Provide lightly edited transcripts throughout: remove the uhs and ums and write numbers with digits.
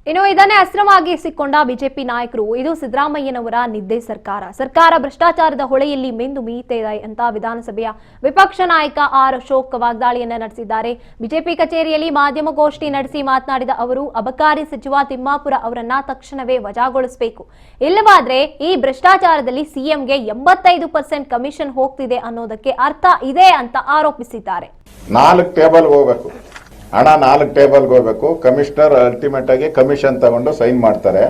ಇನ್ನು ಇದನ್ನೇ ಅಸ್ತ್ರವಾಗಿಸಿಕೊಂಡ ಬಿಜೆಪಿ ನಾಯಕರು ಇದು ಸಿದ್ದರಾಮಯ್ಯನವರ ನಿದ್ದೆ ಸರ್ಕಾರ ಭ್ರಷ್ಟಾಚಾರದ ಹೊಳೆಯಲ್ಲಿ ಮೆಂದು ಮೀಯುತ್ತಿದೆ ಅಂತ ವಿಧಾನಸಭೆಯ ವಿಪಕ್ಷ ನಾಯಕ ಆರ್ ಅಶೋಕ್ ವಾಗ್ದಾಳಿಯನ್ನ ನಡೆಸಿದ್ದಾರೆ. ಬಿಜೆಪಿ ಕಚೇರಿಯಲ್ಲಿ ಮಾಧ್ಯಮಗೋಷ್ಠಿ ನಡೆಸಿ ಮಾತನಾಡಿದ ಅವರು ಅಬಕಾರಿ ಸಚಿವ ತಿಮ್ಮಾಪುರ ಅವರನ್ನ ತಕ್ಷಣವೇ ವಜಾಗೊಳಿಸಬೇಕು, ಇಲ್ಲವಾದ್ರೆ ಈ ಭ್ರಷ್ಟಾಚಾರದಲ್ಲಿ ಸಿಎಂಗೆ 85% ಕಮಿಷನ್ ಹೋಗ್ತಿದೆ ಅನ್ನೋದಕ್ಕೆ ಅರ್ಥ ಇದೆ ಅಂತ ಆರೋಪಿಸಿದ್ದಾರೆ. 4 ಟೇಬಲ್ ಹೋಗಬೇಕು, ಹಣ 4 ಟೇಬಲ್ಗೆ ಹೋಗ್ಬೇಕು. ಕಮಿಷನರ್ ಅಲ್ಟಿಮೇಟ್ ಆಗಿ ಕಮಿಷನ್ ತಗೊಂಡು ಸೈನ್ ಮಾಡ್ತಾರೆ.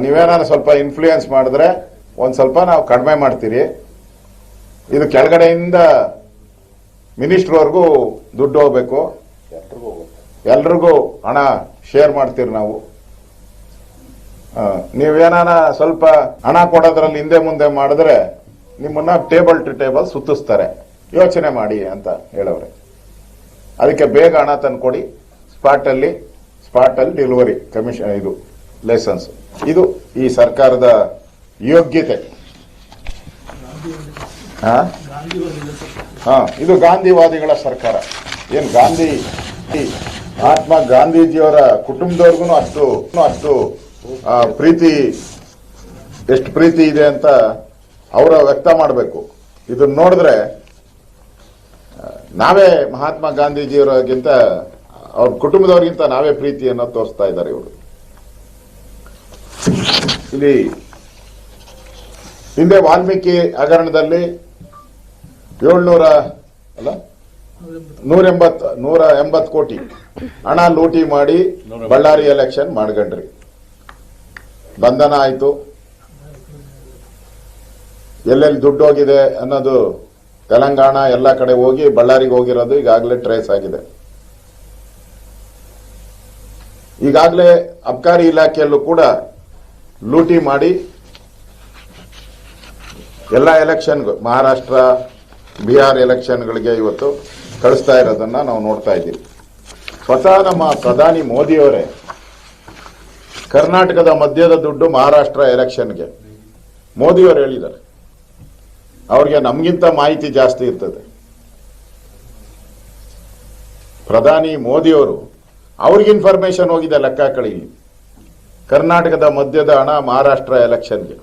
ನೀವೇನಾದ್ರು ಸ್ವಲ್ಪ ಇನ್ಫ್ಲೂಯೆನ್ಸ್ ಮಾಡಿದ್ರೆ ಒಂದ್ ಸ್ವಲ್ಪ ನಾವು ಕಡಿಮೆ ಮಾಡ್ತೀರಿ. ಇದು ಕೆಳಗಡೆಯಿಂದ ಮಿನಿಸ್ಟರ್ವರೆಗೂ ದುಡ್ಡು ಹೋಗ್ಬೇಕು, ಎಲ್ರಿಗೂ ಹಣ ಶೇರ್ ಮಾಡ್ತೀರಿ ನಾವು. ನೀವೇನಾನ ಸ್ವಲ್ಪ ಹಣ ಕೊಡೋದ್ರಲ್ಲಿ ಹಿಂದೆ ಮುಂದೆ ಮಾಡಿದ್ರೆ ನಿಮ್ಮನ್ನ ಟೇಬಲ್ ಟು ಟೇಬಲ್ ಸುತ್ತಿಸ್ತಾರೆ, ಯೋಚನೆ ಮಾಡಿ ಅಂತ ಹೇಳವ್ರೆ. ಅದಕ್ಕೆ ಬೇಗ ಹಣ ತಂದ್ಕೊಡಿ, ಸ್ಪಾಟ್ ಅಲ್ಲಿ ಡೆಲಿವರಿ ಕಮಿಷನ್, ಇದು ಲೈಸೆನ್ಸ್. ಇದು ಈ ಸರ್ಕಾರದ ಯೋಗ್ಯತೆ. ಇದು ಗಾಂಧಿವಾದಿಗಳ ಸರ್ಕಾರ. ಏನ್ ಗಾಂಧಿ ಮಹಾತ್ಮ ಗಾಂಧೀಜಿಯವರ ಕುಟುಂಬದವ್ರಿಗೂ ಅಷ್ಟು ಪ್ರೀತಿ, ಎಷ್ಟು ಪ್ರೀತಿ ಇದೆ ಅಂತ ಅವರ ವ್ಯಕ್ತ ಮಾಡಬೇಕು. ಇದನ್ನ ನೋಡಿದ್ರೆ ನಾವೇ ಮಹಾತ್ಮ ಗಾಂಧೀಜಿಯವರಿಗಿಂತ ಅವ್ರ ಕುಟುಂಬದವರಿಗಿಂತ ನಾವೇ ಪ್ರೀತಿಯನ್ನು ತೋರಿಸ್ತಾ ಇದ್ದಾರೆ ಇವರು. ಇಲ್ಲಿ ಹಿಂದೆ ವಾಲ್ಮೀಕಿ ಹಗರಣದಲ್ಲಿ 180 ಕೋಟಿ ಹಣ ಲೂಟಿ ಮಾಡಿ ಬಳ್ಳಾರಿ ಎಲೆಕ್ಷನ್ ಮಾಡ್ಕೊಂಡ್ರಿ. ಬಂಧನ ಆಯ್ತು. ಎಲ್ಲೆಲ್ಲಿ ದುಡ್ಡು ಹೋಗಿದೆ ಅನ್ನೋದು ತೆಲಂಗಾಣ ಎಲ್ಲ ಕಡೆ ಹೋಗಿ ಬಳ್ಳಾರಿಗೆ ಹೋಗಿರೋದು ಈಗಾಗಲೇ ಟ್ರೇಸ್ ಆಗಿದೆ. ಈಗಾಗಲೇ ಅಬಕಾರಿ ಇಲಾಖೆಯಲ್ಲೂ ಕೂಡ ಲೂಟಿ ಮಾಡಿ ಎಲ್ಲ ಎಲೆಕ್ಷನ್ಗೂ, ಮಹಾರಾಷ್ಟ್ರ ಬಿಹಾರ್ ಎಲೆಕ್ಷನ್ಗಳಿಗೆ ಇವತ್ತು ಕಳಿಸ್ತಾ ಇರೋದನ್ನ ನಾವು ನೋಡ್ತಾ ಇದ್ದೀವಿ. ಸ್ವತಃ ನಮ್ಮ ಪ್ರಧಾನಿ ಮೋದಿಯವರೇ ಕರ್ನಾಟಕದ ಮಧ್ಯದ ದುಡ್ಡು ಮಹಾರಾಷ್ಟ್ರ ಎಲೆಕ್ಷನ್ಗೆ ಮೋದಿಯವರು ಹೇಳಿದ್ದಾರೆ. ಅವ್ರಿಗೆ ನಮ್ಗಿಂತ ಮಾಹಿತಿ ಜಾಸ್ತಿ ಇರ್ತದೆ. ಪ್ರಧಾನಿ ಮೋದಿಯವರು ಅವ್ರಿಗೆ ಇನ್ಫಾರ್ಮೇಶನ್ ಹೋಗಿದೆ, ಲೆಕ್ಕ ಕಳಿ. ಕರ್ನಾಟಕದ ಮಧ್ಯದ ಹಣ ಮಹಾರಾಷ್ಟ್ರ ಎಲೆಕ್ಷನ್ಗೆ